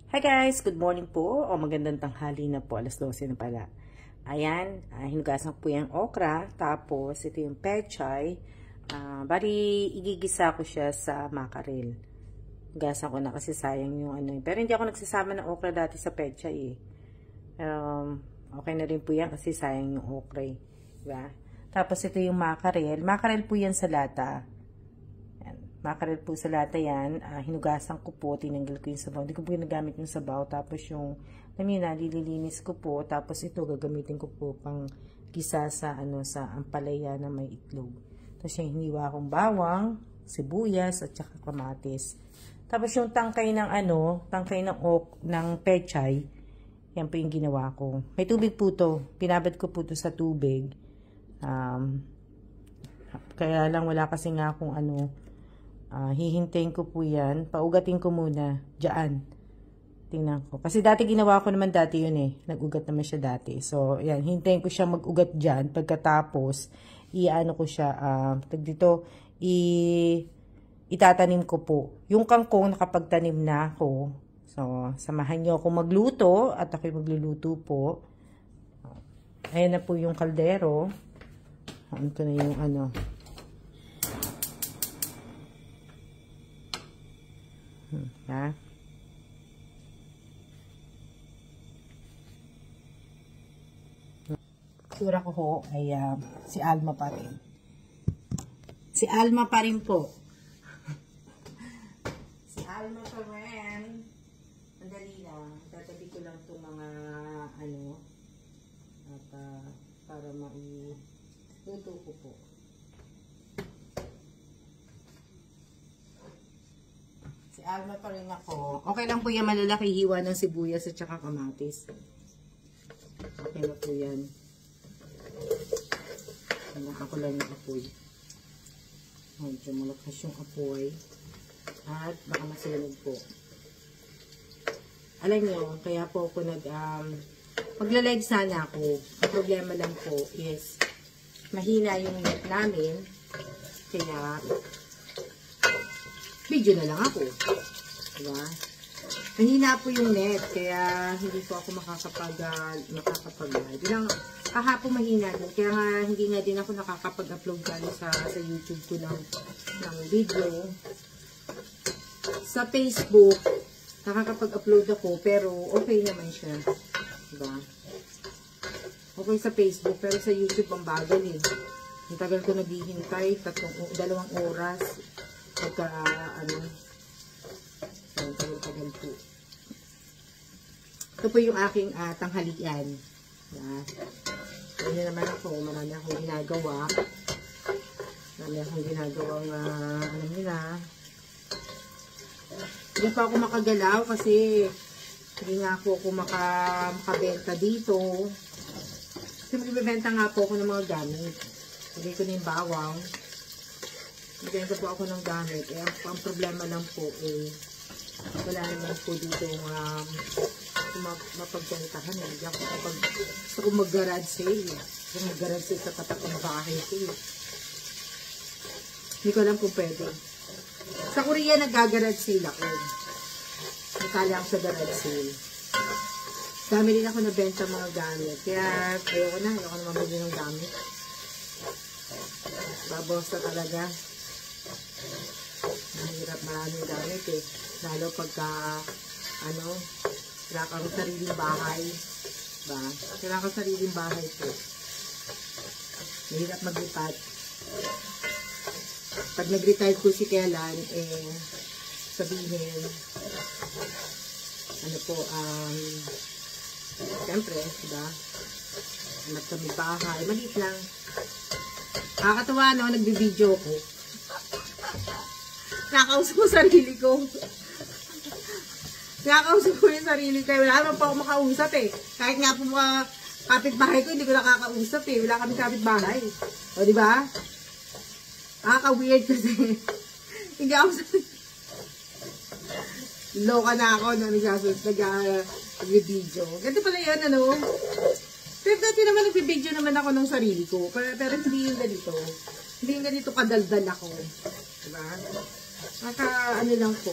Hi guys! Good morning po o magandang tanghali na po, alas 12 na pala. Ayan, hinugasan ko po yung okra, tapos ito yung pechay. Bali, igigisa ko siya sa mackerel. Hugasan ko na kasi sayang yung ano. Pero hindi ako nagsasama ng okra dati sa pechay eh. Okay na rin po yan kasi sayang yung okra eh. Diba? Tapos ito yung mackerel. Mackerel po yan sa lata. Mackerel po sa lata yan, hinugasan ko po, tinanggal ko yung sabaw. Hindi ko po ginagamit yung sabaw. Tapos yung, nililinis ko po. Tapos ito, gagamitin ko po pang gisa sa, sa ampalaya na may itlog. Tapos yung hiniwa kong bawang, sibuyas, at saka kamatis. Tapos yung tangkay ng ng pechay, yan po yung ginawa ko. May tubig po to. Pinabad ko po to sa tubig. Kaya lang wala kasi nga akong hihintayin ko po yan. Paugatin ko muna. Diyan. Tingnan ko. Kasi dati ginawa ko naman dati yun eh. Nag-ugat naman siya dati. So, yan. Hintayin ko siya mag-ugat dyan. Pagkatapos, ko siya, itatanim ko po. Yung kangkong nakapagtanim na ako. So, samahan nyo ako magluto. At ako'y magluluto po. Ayan na po yung kaldero. Ayan ko na yung ha? Sura ko ho ay si Alma pa rin. Si Alma pa rin po. Si Alma pa rin. Madali lang. Tatabi ko lang itong mga at para mailuto ko po. Si Alma pa rin ako. Okay lang po yan, malalaki hiwa ng sibuyas at saka kamatis. Okay na po yan. Malaka ko lang yung apoy. Medyo malakas yung apoy. At baka masunog po. Alam nyo, kaya po ako maglalag sana ako. Ang problema lang po is mahina yung net namin. Kaya video na lang ako. Diba? Mahina po yung net, kaya hindi po ako makakapag-live. Kahapon mahina din, kaya nga hindi nga din ako nakakapag-upload sa YouTube ko ng video. Sa Facebook, nakakapag-upload ako, pero okay naman siya. Diba? Okay sa Facebook, pero sa YouTube ang bagal eh. Ang tagal ko naghihintay, 2 oras. Tagal po. Ito po yung aking tanghalian. Ano naman ako, marami akong ginagawa. Marami akong ginagawang, hindi pa ako makagalaw kasi hindi nga po ako makabenta dito. Kasi magbibenta nga po ako ng mga gamit. Lagay ko na yung bawang. Bigyan ko po ako ng gamit. Ang problema lang po wala naman po dito mapagbentahan. Hindi ako gusto ko mag-garage sale. Gusto ko mag-garage sale sa tapat ng bahay ko. Hindi ko alam kung pwede. Sa Korea nag-garage sale ako. Nakala ako sa garage sale. Dami din ako nabenta mga gamit. Kaya ayoko na mamili ng gamit. Babawas na talaga. Mahirap, maraming gamit eh. Lalo pagka, wala kang sariling bahay. Diba? Wala kang sariling bahay po. Mahirap maglipat. Pag nag-retire ko si Kailan, sabihin, siyempre, diba? Hanap kami bahay. Maliit lang. Nakakatawa, nagbibideo ko. Nakausap ko sarili ko. Nakausap ko yung sarili ko. Wala naman pa ako makausap eh. Kahit nga po mga kapitbahay ko, hindi ko nakakausap eh. Wala kami kapitbahay. O, diba? Nakaka-weird kasi. Hindi ako loka na ako na nag-video. Ganito pala yun, Pero dati naman nag-video naman ako ng sarili ko. Pero hindi yung ganito. Hindi yung ganito kadaldal ako. Diba? Lang po.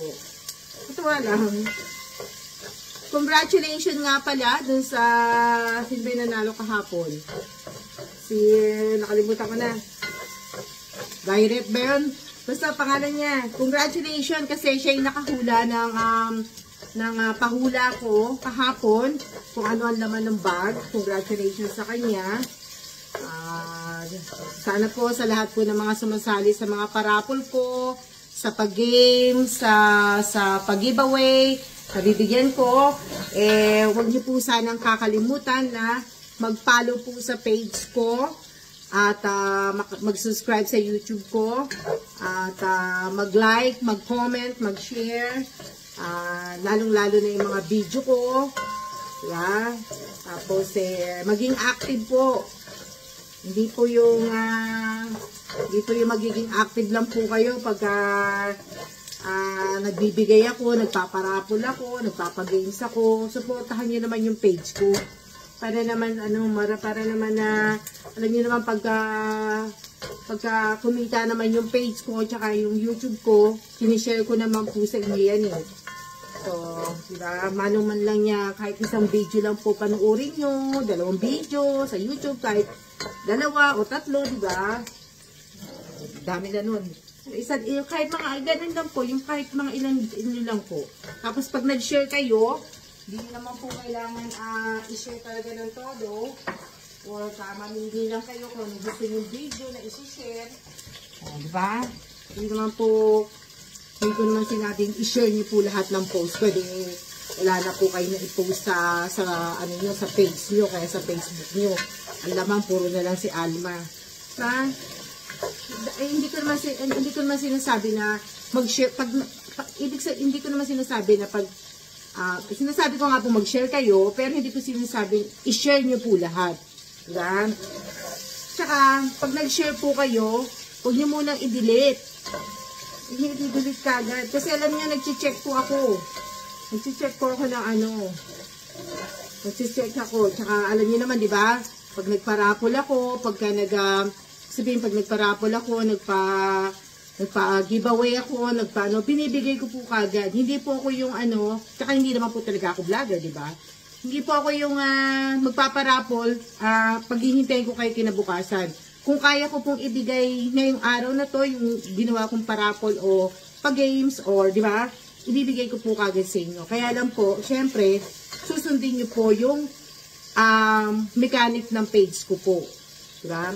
Katuwa lang. congratulations nga pala dun sa sino ba yung nanalo kahapon. Nakalimutan ko na. Direct ba yun? Basta pangalan niya. Congratulations kasi siya yung nakahula ng pahula ko kahapon. Kung ano ang laman ng bag. Congratulations sa kanya. Sana po sa lahat po ng mga sumasali sa mga parapol ko, sa pag-game, sa pag-giveaway, na bibigyan ko, huwag niyo po sanang kakalimutan na mag-follow po sa page ko at mag-subscribe sa YouTube ko at mag-like, mag-comment, mag-share, lalong-lalo na yung mga video ko. Yeah. Tapos maging active po. Hindi po yung magiging active lang po kayo pagka nagbibigay ako, nagpaparapol ako, nagpapagames ako. Suportahan niyo naman yung page ko. Para naman na alam niyo naman pagka kumita naman yung page ko tsaka yung YouTube ko, sinishare ko naman po sa inyo yan eh. So, diba, manong man lang niya, kahit isang video lang po panuorin nyo, 2 video sa YouTube, kahit 2 o 3, diba? Dami na nun. Kahit mga ganun lang po, yung kahit mga ilan lang po. Tapos pag nag-share kayo, hindi naman po kailangan i-share talaga ng todo. O mamili lang kayo kung gusto yung video na i-share. Diba? Hindi ko naman sinabing i-share niyo po lahat ng post. Pwede wala na po kayo na i-post sa page niyo, kaya sa Facebook niyo. Ang laman, puro na lang si Alma. Diba? Hindi ko naman sinasabi na mag-share hindi ko naman sinasabi na sinasabi ko nga po mag-share kayo, pero hindi ko sinasabi i-share niyo po lahat. Diba? Tsaka pag nag-share po kayo, huwag niyo munang i-delete. I-delete kagad kasi alam niyo nagche-check po ako. Nagche-check po ako ng nagche-check ako. Tsaka alam niyo naman, di ba? Pag nagparapol ako, pag nagparapol ako, nagpa-giveaway ako, binibigay ko po kagad. Hindi po ako yung tsaka hindi naman po talaga ako vlogger, di ba? Hindi po ako yung magpaparapol, paghihintayin ko kayo kinabukasan. Kung kaya ko pong ibigay ngayong araw na to, yung ginawa kong parapol o pag-games, or di ba? Ibibigay ko po kagad sa inyo. Kaya lang po, syempre, susundin nyo po yung mechanic ng page ko po. Di ba?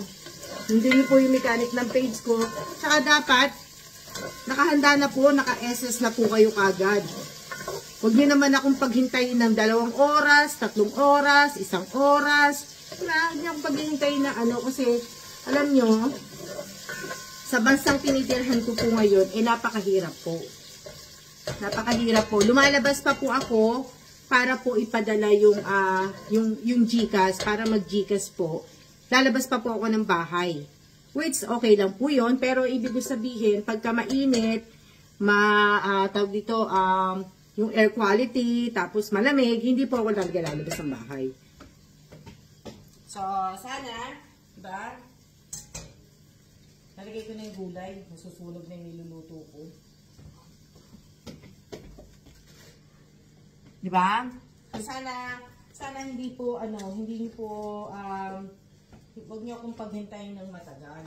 Sundin nyo po yung mechanic ng page ko. Tsaka dapat, nakahanda na po, naka-SS na po kayo kagad. Huwag nyo naman akong paghintayin ng 2 oras, 3 oras, 1 oras. Huwag nyo akong paghintayin na kasi, alam nyo, sa bansang tinitirhan ko po ngayon, napakahirap po. Napakahirap po. Lumalabas pa po ako para po ipadala yung GCash, para mag-GCash po. Lalabas pa po ako ng bahay. Which, okay lang po yun, pero ibig sabihin, pagka mainit, tawag dito, yung air quality, tapos malamig, hindi po ako talaga lalabas ng bahay. So, sana, diba? Nalagay ko na yung gulay. Nasusunog na yung niluluto ko. Diba? Sana hindi po, huwag niyo akong paghintayin ng matagal.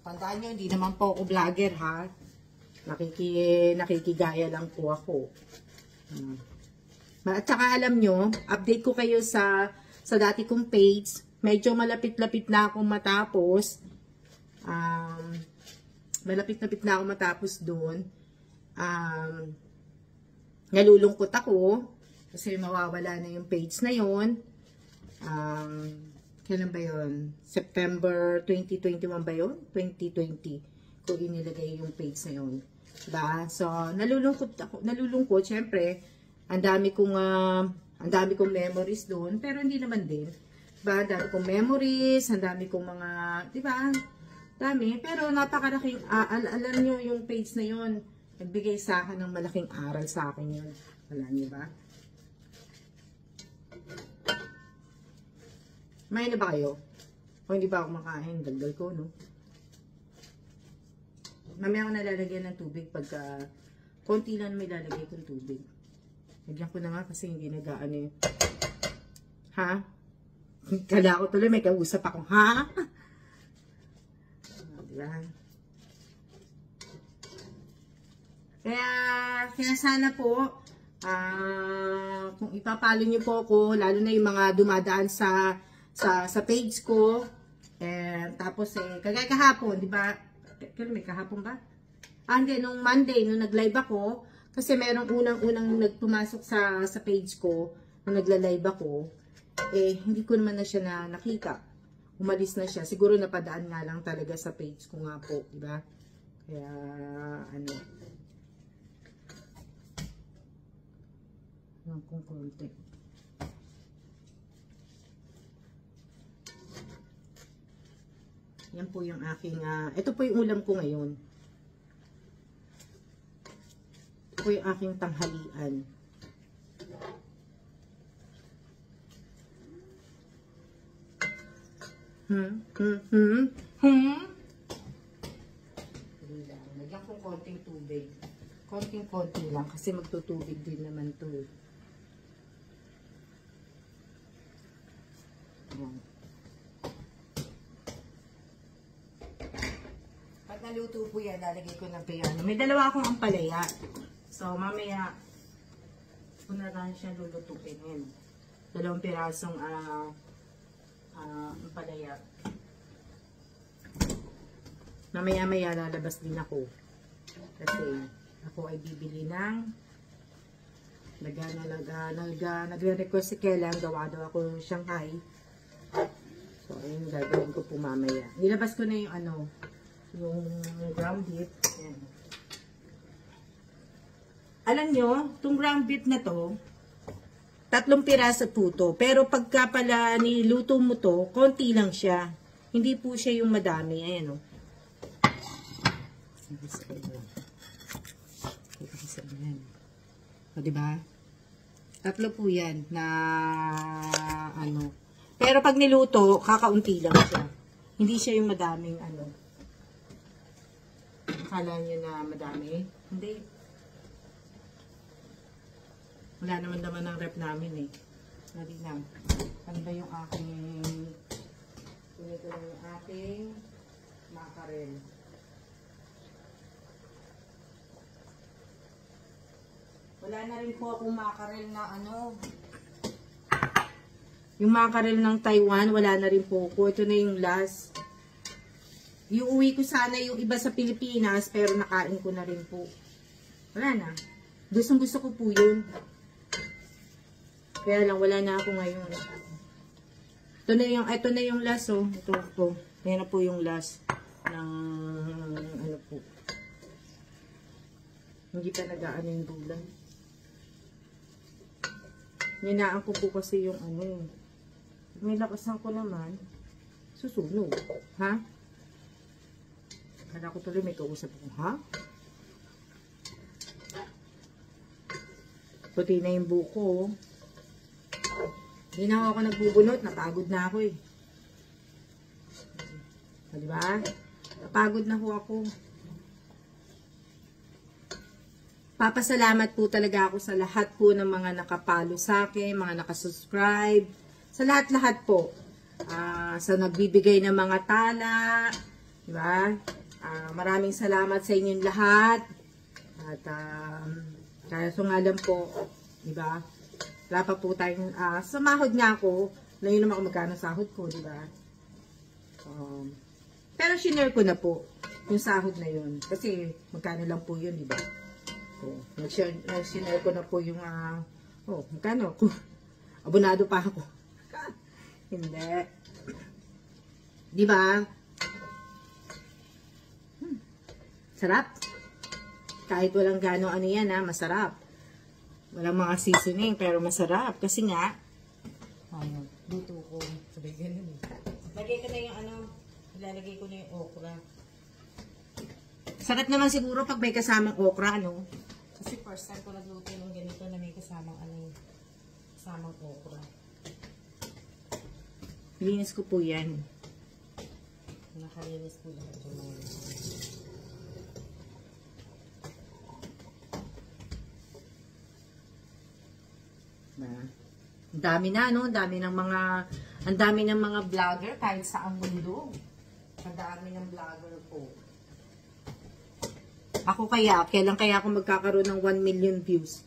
Tandaan niyo, hindi naman po ako vlogger, ha? Nakikigaya lang po ako. At saka alam nyo, update ko kayo sa dati kong page. Medyo malapit-lapit na akong matapos. Malapit-lapit na akong matapos doon. Nalulungkot ako kasi mawawala na yung page na yon. Kailan ba yun? September 2021 ba yun? 2020 ko inilagay yung page na yun. Diba? So, nalulungkot, syempre, ang dami kong memories doon, pero hindi naman din. Diba? Ang dami kong memories, ang dami kong mga, diba? Dami, pero napakalaking, alam nyo yung page na yun, nagbigay sa akin ng malaking aral sa akin yun. Alam nyo ba? May na ba kayo? O hindi pa ako makain, dagdag ko, no? Mamaya ako nalalagyan ng tubig pagka konti lang may lalagay kong tubig. Lagyan ko na nga kasi hindi nag-ano yun. Ha? Kala ko tuloy may kausap ako. Ha? Diba? Kaya sana po, kung ipapalo nyo po ako, lalo na yung mga dumadaan sa page ko, tapos kagaya kahapon, di ba? Kailan may kahapon ba? Hindi, nung Monday, nung nag-live ako, kasi merong unang-unang nagpumasok sa page ko, nung nagla-live ako, hindi ko naman na siya nakita. Umalis na siya. Siguro napadaan nga lang talaga sa page ko nga po, di ba? Kaya, kung konti. Yan po yung aking, ito po yung ulam ko ngayon. Ito po yung aking tanghalian. Lagyan ko konting tubig. Konting-konti lang kasi magtutubig din naman to. Pag naluto po yan, lalagay ko ng piano. May dalawa akong ampalaya. So, mamaya, kung na lang siya lulutuin. Yan. 2 pirasong ampalaya. Mamaya-maya lalabas din ako. Kasi, ako ay bibili ng nagre-request si Kailan, gawa daw ako ng Shanghai. So, ayun, gagawin ko po mamaya. Nilabas ko na yung yung ground beef. Ayan. Alam nyo, itong ground beef na to, 3 piraso po to. Pero pagka pala niluto mo to, konti lang siya. Hindi po siya yung madami. Ayan o. O, diba? 3 po yan na Pero pag niluto, kakaunti lang siya. Hindi siya yung madaming Akala nyo na madami? Hindi. Wala naman ang rep namin eh. Hindi lang. Ano ba yung aking kunin ko lang yung aking makarel. Wala na rin po akong makarel na yung makarel ng Taiwan, wala na rin po ko. Ito na yung last. Iuwi ko sana yung iba sa Pilipinas, pero nakain ko na rin po. Wala na. Gustong-gusto ko po yun. Kaya lang, wala na ako ngayon. Ito na yung last, oh. Ito. Ayan na po yung last ng po. Hindi pa nag-aano yung bulan. Ninaan ko po kasi yung may lakasan ko naman. Susunog. Ha? Kala ko tuloy may kausap ko. Ha? Puti na yung buko. Hindi na ako nagbubunot. Napagod na ako eh. Diba? Napagod na ho ako. Papasalamat po talaga ako sa lahat po ng mga nakapalo sa akin, mga nakasubscribe, sa lahat-lahat po. Sa nagbibigay ng mga tala, diba? Maraming salamat sa inyong lahat. At kaya so nga lang po, diba? Wala pa po tayong, sumahod nga ako, na yun naman kung magkano sahod ko, diba? Pero shinare ko na po yung sahod na yun. Kasi magkano lang po yun, diba? Nag-share ko na po yung, magkano? Abonado pa ako. Hindi. Diba? Sarap. Kahit walang gano yan, masarap. Walang mga seasoning, pero masarap. Kasi nga, luto ko. Sabay ganun eh. Lagay ko na yung ilalagay ko na yung okra. Sarap naman siguro pag may kasamang okra, Kasi first time ko nagluto ng ganito na may kasamang kasamang okra. Linis ko po yan. Nakalinis po lahat yung mga Ang dami na, no? Ang dami ng mga vlogger kahit sa ang mundo. Ang dami ng vlogger po. Ako kailan kaya ako magkakaroon ng 1 million views?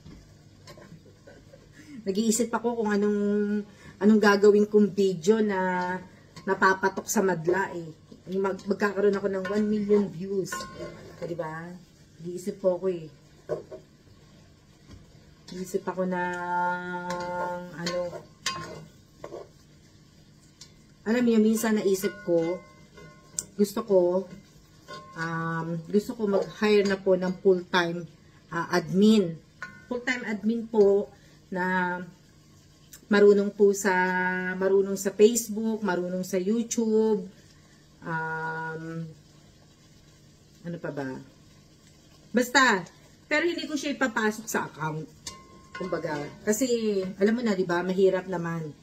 Nag-iisip ako kung anong gagawin kong video na napapatok sa madla eh. Magkakaroon ako ng 1 million views. Diba? Nag-iisip po ako eh. Nag-iisip ako ng alam niyo, minsan naisip ko, gusto ko mag-hire na po ng full-time admin. Full-time admin po na marunong sa Facebook, marunong sa YouTube, ano pa ba? Basta, pero hindi ko siya ipapasok sa account. Kumbaga, kasi alam mo na, 'di ba, mahirap naman.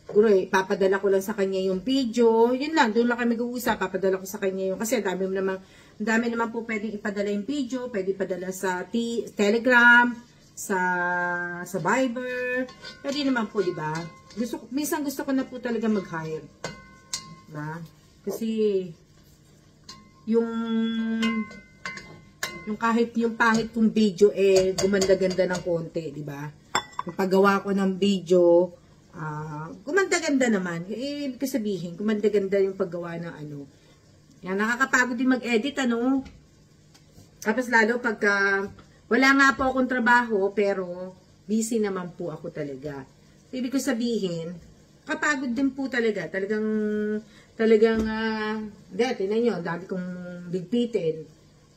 Siguro papadala ko lang sa kanya yung video. Yun lang, doon lang kami mag-uusap, papadala ko sa kanya yung kasi dami naman po pwedeng ipadala yung video, pwede ipadala sa Telegram, sa Viber. Pwede naman po, 'di ba? Minsan gusto ko na po talaga mag-hire. Diba? Kasi yung kahit yung pangit kong video gumanda-ganda ng konti, 'di ba? Yung paggawa ko ng video, gumanda-ganda naman. Ibig sabihin, gumanda-ganda yung paggawa ng Yan, nakakapagod din mag-edit, Tapos lalo pagka wala nga po akong trabaho, pero busy naman po ako talaga. Ibig ko sabihin, kapagod din po talaga. Talagang, tinan nyo, ang dami kong bigpitin.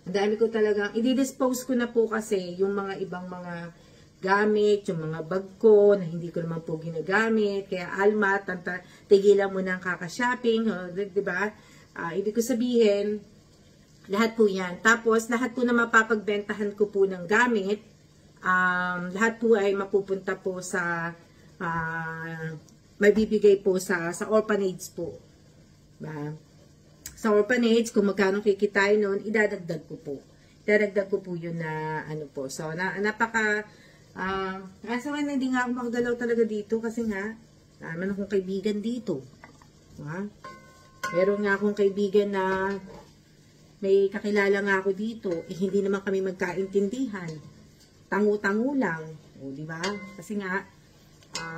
Ang dami ko talagang, i-dispose ko na po kasi yung mga ibang mga gamit, yung mga bag ko, na hindi ko naman po ginagamit. Kaya Alma, tigilan mo na ang kaka-shopping, diba? Ibig ko sabihin, lahat po yan. Tapos, lahat po na mapapagbentahan ko po ng gamit, lahat po ay mapupunta po sa, may bibigay po sa orphanage po. Diba? Sa orphanage, kung magkano kikitain nun, idadagdag ko po. Idadagdag ko po yun na, po. So, kasi nga hindi nga ako makagalaw talaga dito kasi nga, naman akong kaibigan dito. Diba? Meron nga akong kaibigan na may kakilala nga ako dito, hindi naman kami magkaintindihan. Tangu-tangu lang. O, diba? Kasi nga,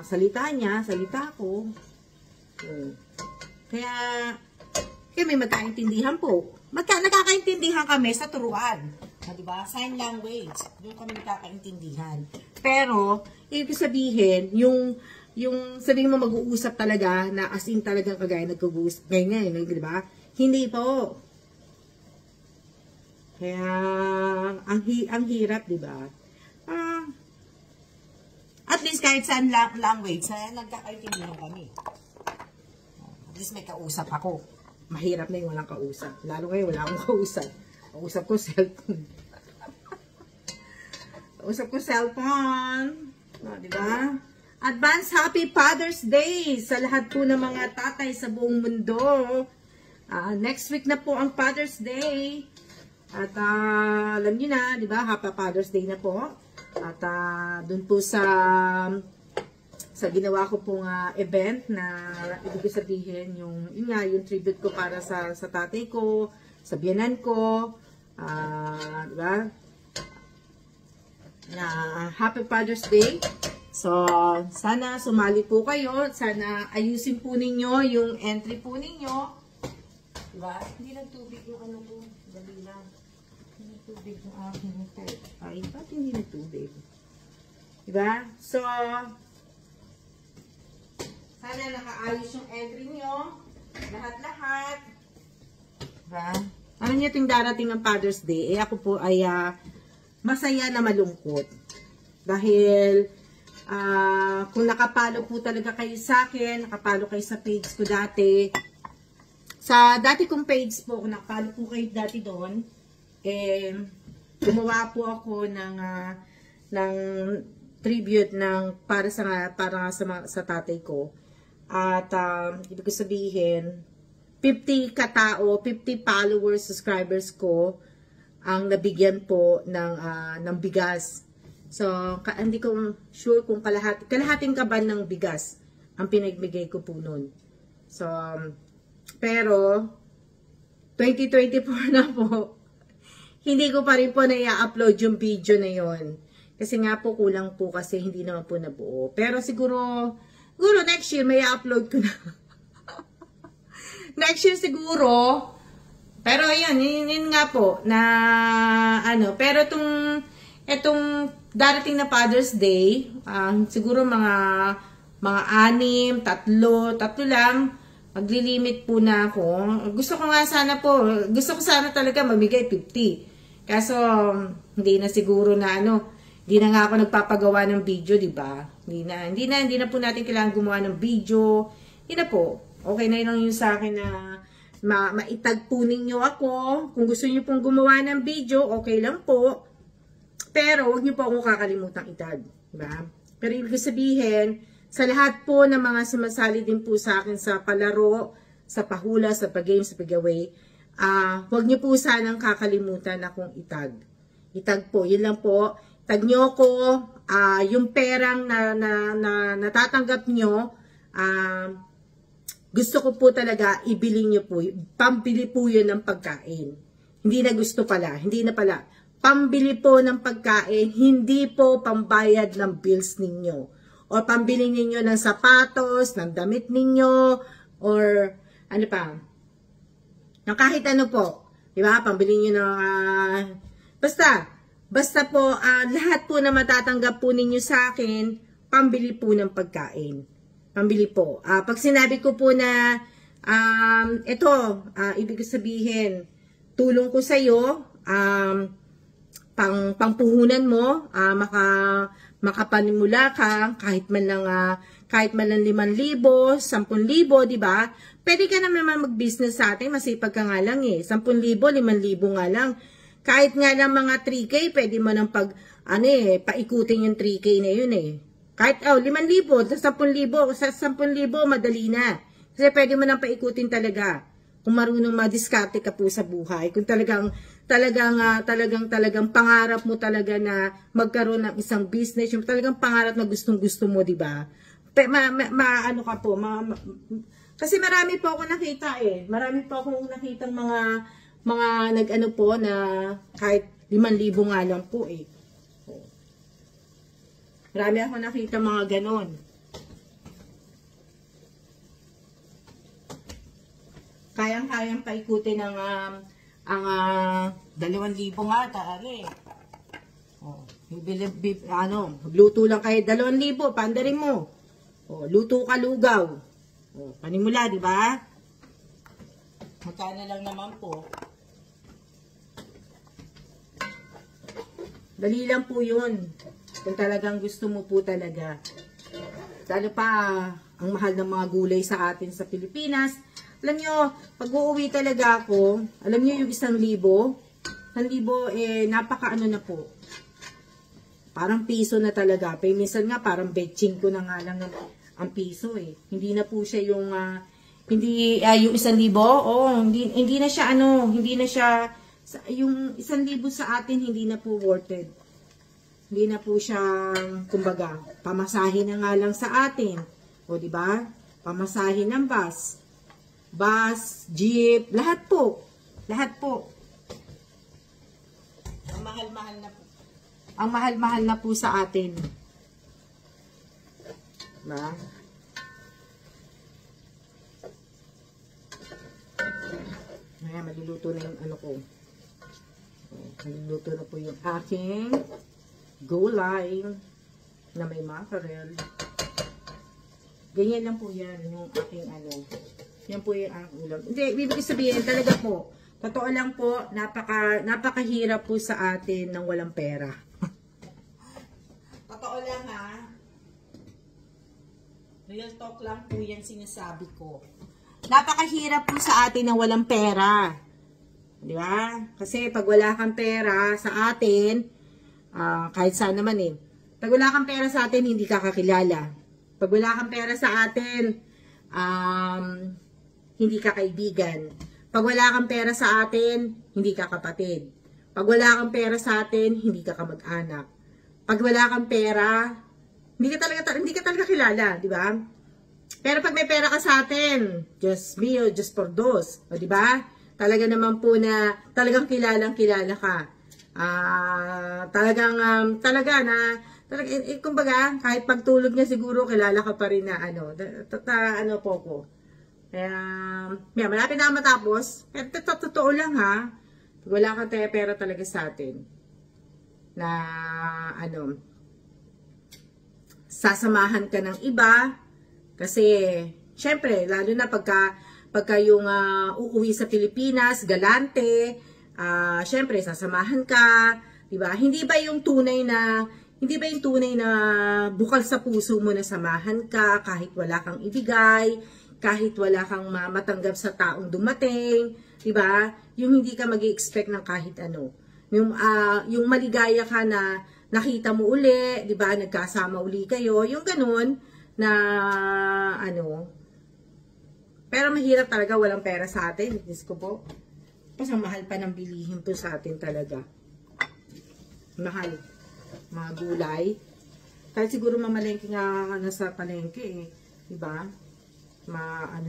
salita niya, salita ko. O, kaya may magkaintindihan po. Nakakaintindihan kami sa turuan. Diba? Sign language. Doon kami nakakaintindihan. Pero, ibig sabihin, yung sabihin mo mag-uusap talaga, na as in talagang kagaya nag-uusap. Ngayon, diba? Hindi po. Kaya, ang hirap, diba? At least kahit saan language, nagkakaintindihan kami. At least may kausap ako. Mahirap na yung walang kausap. Lalo ngayon, wala akong kausap. Kausap ko cellphone. Kausap ko cellphone. Diba? Advance Happy Father's Day sa lahat po ng mga tatay sa buong mundo. Next week na po ang Father's Day. At alam niyo na, di ba? Happy Father's Day na po. At doon po sa ginawa ko pong event na ibig sabihin yung tribute ko para sa tatay ko, sa biyanan ko. Di ba? Na Happy Father's Day. So, sana sumali po kayo. Sana ayusin po ninyo yung entry po ninyo. Diba? Hindi lang tubig yung ko. Dali lang. Hindi tubig yung aking ay, ba't hindi na tubig? Diba? So, sana nakaayos yung entry nyo. Lahat-lahat. Diba? Ano nyo itong darating ang Father's Day? Ako po ay masaya na malungkot. Dahil kung nakapalo po talaga kayo sa akin, nakapalo kayo sa page ko dati, sa dati kong page po, kung nakapalo po kayo dati doon, gumawa po ako ng tribute para sa tatay ko. At ibig ko sabihin, 50 katao, 50 followers, subscribers ko, ang nabigyan po ng bigas. So, hindi ko sure kung kalahating kaban ng bigas ang pinagbigay ko po nun. So, pero, 2024 na po, hindi ko pa rin po na-upload yung video na yon. Kasi nga po, kulang po kasi hindi naman po nabuo. Pero siguro next year may upload ko na. Next year siguro. Pero yun nga po, na ano, pero itong darating na Father's Day, siguro mga 6, 3 lang, maglilimit po na ako. Gusto ko sana talaga mamigay 50. Kaso, hindi na siguro na hindi na nga ako nagpapagawa ng video, di ba? Hindi na po natin kailangan gumawa ng video. Hindi na po. Okay na lang yun sa akin na maitag po ninyo ako. Kung gusto niyo pong gumawa ng video, okay lang po. Pero, huwag niyo po ako kakalimutang itag. Diba? Pero ibig sabihin, sa lahat po ng mga sumasali din po sa akin sa palaro, sa pahula, sa pag-game, sa pag-away, huwag niyo po sanang kakalimutan akong itag. Itag po, yun lang po. Tag nyo ko, yung perang na natatanggap nyo, gusto ko po talaga, ibili nyo po. Pambili po yun ng pagkain. Hindi na gusto pala, hindi na pala. Pambili po ng pagkain, hindi po pambayad ng bills ninyo. O pambili ninyo ng sapatos, ng damit ninyo, or ano pa, ng kahit ano po. Diba? Pambili nyo ng, Basta po, lahat po na matatanggap po ninyo sa akin, pambili po ng pagkain. Pambili po. Pag sinabi ko po na, ibig sabihin, tulong ko sa'yo, pangpuhunan mo, makapanimula ka, kahit man lang 5,000, 10,000, di ba? Pwede ka naman mag-business sa atin, masipag ka nga lang 10,000, 5,000 nga lang. Kahit nga lang mga 3K, pwede mo nang paikutin yung 3K na yun eh. Kahit 5,000, sa 10,000, madali na. Kasi pwede mo nang paikutin talaga. Kung marunong madiskarte ka po sa buhay, kung talagang pangarap mo talaga na magkaroon ng isang business, yung talagang pangarap na gustong-gusto mo, di ba? Kasi marami po ako nakita eh. Marami po akong nakitang mga nag-ano po na kahit 5,000 nga lang po eh. Marami ako nakita mga ganon. Kayang-kayang paikutin ang 2,000 nga taari. Luto lang kayo 2,000, pandarin mo. Luto ka lugaw. Panimula, di ba? Magkano lang naman po. Dali lang po yun. Kung talagang gusto mo po talaga. Lalo pa, ang mahal ng mga gulay sa atin sa Pilipinas. Alam nyo, pag uuwi talaga ako, alam nyo yung 1,000, 1,000 napakaano na po. Parang piso na talaga. Pero minsan nga, parang betching ko na nga lang ang piso eh. Hindi na po siya yung, yung 1,000, hindi na siya yung 1,000 sa atin, hindi na po worth it. Hindi na po siya, kumbaga, pamasahin na nga lang sa atin. O, di ba? Pamasahin ng bus, jeep, lahat po. Lahat po. Ang mahal-mahal na po. Ang mahal-mahal na po sa atin. Diba? Ayan, maluluto na yung ano ko. Maluluto na po yung aking gulay na may mackerel. Ganyan lang po yan, yung aking ano. Yan po yung aking ulam. Hindi, ibig sabihin talaga po, totoo lang po, napakahirap po sa atin ng walang pera. Totoo lang ha. Real talk lang po yan sinasabi ko. Napakahirap po sa atin ng walang pera. Di ba? Kasi pag wala kang pera sa atin, kahit saan naman eh. Pag wala kang pera sa atin, hindi ka kakilala. Pag wala kang pera sa atin, hindi ka kaibigan. Pag wala kang pera sa atin, hindi ka kapatid. Pag wala kang pera sa atin, hindi ka kamag-anak. pag wala kang pera, hindi ka talaga kilala, di ba? Pero pag may pera ka sa atin, just me or just for those, o di ba? Talaga naman po na talagang kilala ka. Kumbaga, kahit pagtulog niya siguro kilala ka pa rin na ano po ko. Kaya, malapit na matapos. Pero totoo lang ha, wala kang pera talaga sa atin. Na, sasamahan ka ng iba. Kasi, syempre, lalo na pagka yung uuwi sa Pilipinas, galante, syempre, sasamahan ka. Diba? Hindi ba yung tunay na bukal sa puso mo na samahan ka kahit wala kang ibigay, kahit wala kang matanggap sa taong dumating, 'di ba? Yung hindi ka magi-expect ng kahit ano. Yung maligaya ka na nakita mo uli, 'di ba? Nagkasama uli kayo, yung ganun na Pero mahirap talaga walang pera sa atin, Diyos ko po. Mas ang mahal pa ng bilihin po sa atin talaga. Mahal. Mga gulay. Kahit siguro mamalengke nga nasa palengke eh. Diba? Mahal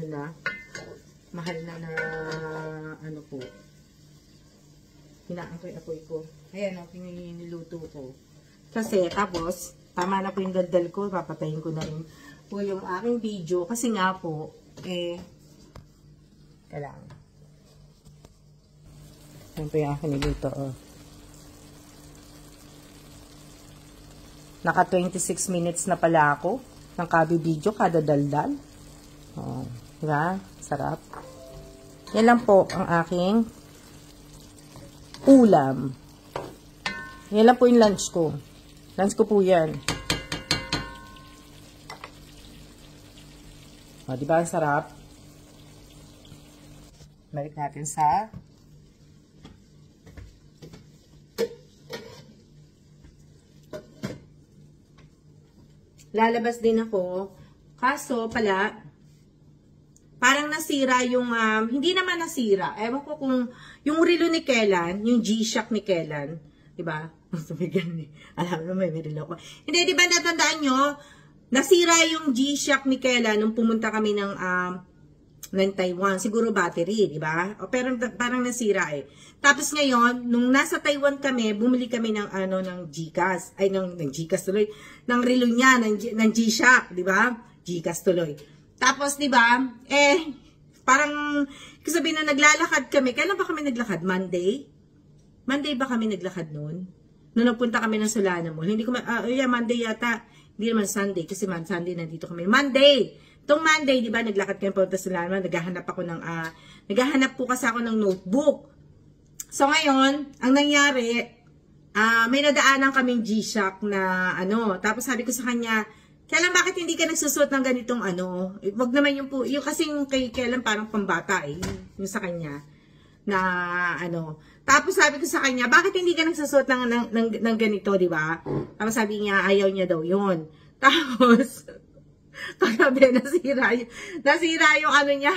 na po. Hinaakoy-akoy ko. Ayan o, niluto ko. Kasi, tapos, tama na po yung daldal ko. Papatayin ko na rin po yung aking video. Kasi nga po, kailangan. Yan po yung aking niluto, oh. Naka 26 minutes na pala ako ng kabibidyo kada daldal. Oh, diba? Sarap. Yan lang po ang aking ulam. Yan lang po yung lunch ko. Lunch ko po yan. Oh, diba? Ang sarap. Balik natin sa lalabas din ako. Kaso pala, parang nasira yung, hindi naman nasira. Ewan ko kung, yung relo ni Kellan, yung G-Shock ni Kellan, diba? Alam mo, may relo ko. Hindi, diba natandaan nyo, nasira yung G-Shock ni Kellan nung pumunta kami ng Taiwan. Siguro battery, diba? Pero parang nasira eh. Tapos ngayon, nung nasa Taiwan kami, bumili kami ng ng Gcash. Ay, ng Gcash tuloy. Ng relo niya, ng G-Shock, diba? Gcash tuloy. Tapos, diba, parang, sabihin na naglalakad kami. Kailan ba kami naglakad? Monday? Monday ba kami naglakad noon? Nung nagpunta kami ng Solana Mall. Hindi ko, Monday yata. Hindi naman Sunday. Kasi Sunday nandito kami. Monday! Itong Monday, di ba, naglakad kami punta sa Solana Mall. Naghahanap po kasi ako ng notebook. So, ngayon, ang nangyari, may nadaanan kaming G-Shock na, tapos sabi ko sa kanya, Kellan, bakit hindi ka nagsusuot ng ganitong wag naman yung kasing kay Kellan parang pambata yung sa kanya, na Tapos sabi ko sa kanya, bakit hindi ka nagsusuot ng ganito, di ba? Tapos sabi niya, ayaw niya daw yun. Tapos, kagabi, nasira yung niya,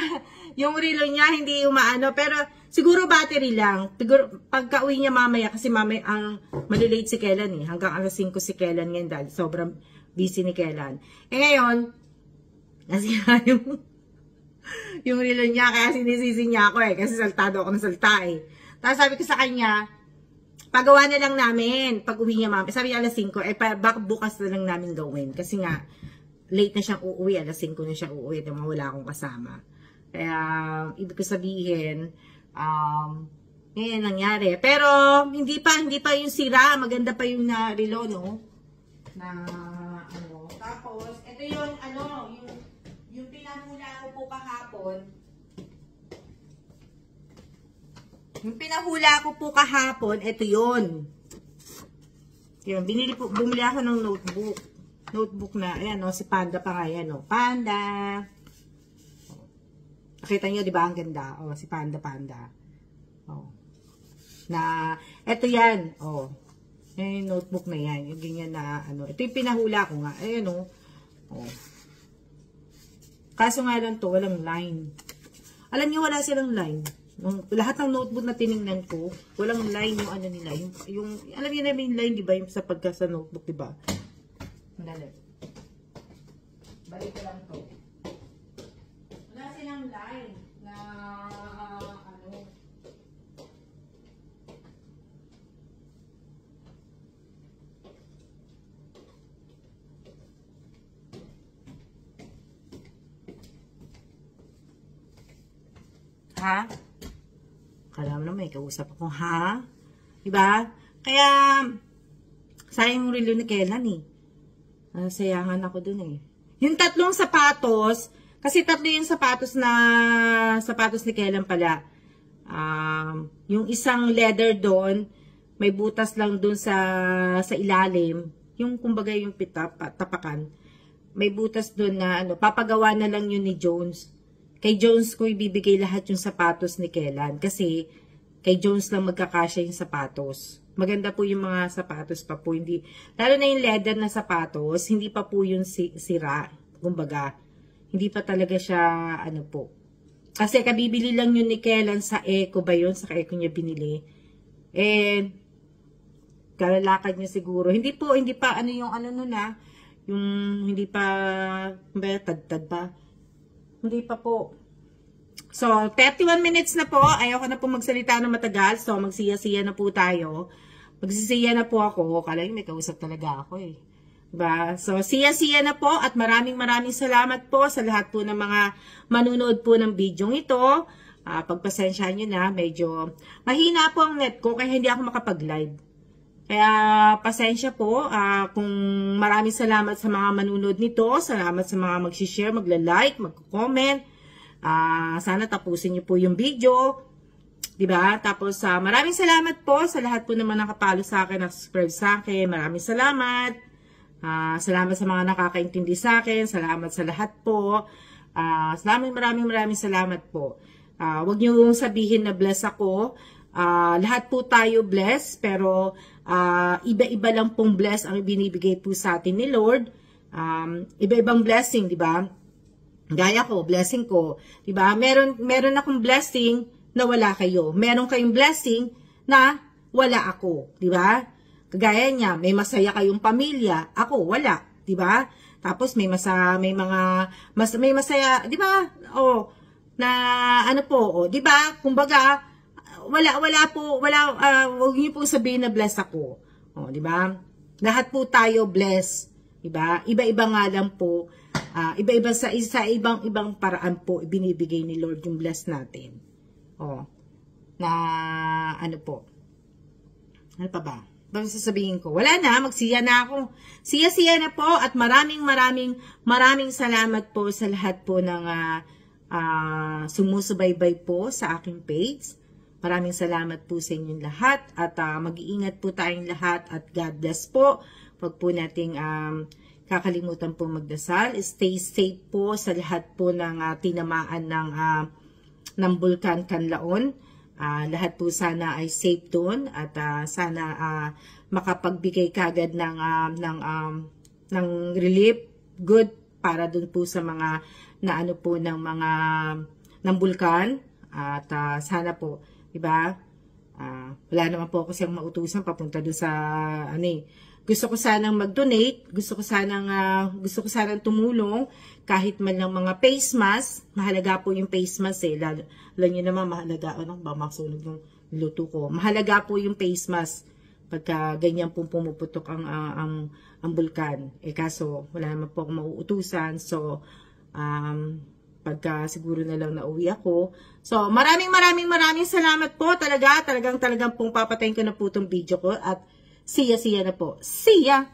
yung relo niya, hindi umaano, pero siguro battery lang. Siguro, pagka uwi niya mamaya, kasi mamaya malilate si Kellan hanggang alas 5 si Kellan ngayon dahil sobrang busy ni Kellan. Ngayon, nasira yung relo niya, kaya sinisisi niya ako kasi saltado ako ng salta Tapos sabi ko sa kanya, pagawa na lang namin, pag uwi niya mamaya, sabi niya alas 5, bukas na lang namin gawin, kasi nga, late na siyang uuwi, alas 5 na siya uuwi, at wala akong kasama. Kaya, ibig ko sabihin, ngayon nangyari. Pero, hindi pa yung sira, maganda pa yung relo, no? Tapos, ito yung, yung pinahula ko po kahapon. Yung pinahula ko po kahapon, ito yun. Yun, bumili ako ng notebook. Notebook na, ayan si Panda pa nga yan Panda. Nakita nyo, di ba, ang ganda? Si Panda. Ito yan, yung notebook na yan, yung ganyan na, ito yung pinahula ko nga, ayan Kaso nga lang to, walang line. Alam nyo, wala silang line. Lahat ng notebook na tiningnan ko, walang line yung ano nila. Alam niyo na yung line, di ba? Yung sa pagka sa notebook, di ba? Dali. Balik ko lang to. Wala silang line na ano. Ha? Kala mo na may kausap ako, ha? Diba? Kaya, sayang yung relo ni Kellan eh. Sayangan ako dun eh. Yung tatlong sapatos, kasi tatlo yung sapatos ni Kellan pala. Yung isang leather doon, may butas lang doon sa ilalim. Yung kumbaga yung tapakan. May butas doon na ano, papagawa na lang yun ni Jones. Kay Jones ko ibibigay lahat yung sapatos ni Kellan kasi kay Jones lang magkakasya yung sapatos. Maganda po yung mga sapatos pa po. Hindi, lalo na yung leather na sapatos, hindi pa po yung sira. Kumbaga, hindi pa talaga siya, ano po. Kasi kabibili lang yun ni Kellan sa Eco ba yun? Sa Eco niya binili. And, kalalakad niya siguro. Hindi pa, ano yung ano nun yung hindi pa, tad pa. Hindi pa po. So, 31 minutes na po. Ayoko na po magsalita ng matagal. So, magsiya-siya na po tayo. Magsisiya na po ako. Kala yung may kausap talaga ako eh. Diba? So, siya-siya na po. At maraming salamat po sa lahat po ng mga manunood po ng video ito. Pagpasensyahan nyo na. Medyo mahina po ang net ko. Kaya hindi ako makapag-live. Kaya, pasensya po. Kung maraming salamat sa mga manunood nito. Salamat sa mga mag-share, magla-like, mag-comment. Sana tapusin niyo po yung video. Diba? Tapos, maraming salamat po sa lahat po naman nakapalo sa akin, nakasubscribe sa akin. Maraming salamat. Salamat sa mga nakakaintindi sa akin. Salamat sa lahat po. Maraming salamat po. Huwag niyo sabihin na bless ako. Lahat po tayo bless, pero iba-iba lang pong bless ang binibigay po sa atin ni Lord. Iba-ibang blessing, di ba? Gaya ko, blessing ko, di ba? Meron akong blessing na wala kayo. Meron kayong blessing na wala ako, di ba? Kagaya niya, may masaya kayong pamilya, ako wala, di ba? Tapos may masaya, di ba? Na ano po, di ba? Kumbaga, huwag niyo po sabihin na bless ako. Di ba? Lahat po tayo bless. Di ba? Iba-iba nga lang po. Iba-iba sa ibang paraan po ibinibigay ni Lord yung bless natin. Na ano po. Ano pa ba? Bakit sasabihin ko? Wala na, magsiya na ako. Siya na po at maraming salamat po sa lahat po ng sumusubaybay po sa aking page. Maraming salamat po sa inyong lahat at mag-iingat po tayong lahat at God bless po. Huwag po nating kakalimutan po magdasal. Stay safe po sa lahat po ng tinamaan ng Bulkan Kanlaon. Lahat po sana ay safe doon at sana makapagbigay kagad ng relief good para doon po sa mga naano po ng bulkan at sana po, diba? Wala naman po ako siyang mautusan papunta doon sa gusto ko sanang mag-donate, gusto ko sanang tumulong kahit man lang mga face mask. Mahalaga po yung face mask eh. Lalo niyo naman mahalaga, ba masunog yung luto ko. Mahalaga po yung face mask pagka ganyan pong pumuputok ang bulkan. Kaso wala naman po akong mauutusan. So pagka siguro na lang nauwi ako. So maraming salamat po talagang pong papatayin ko na po itong video ko at siya na po. See ya!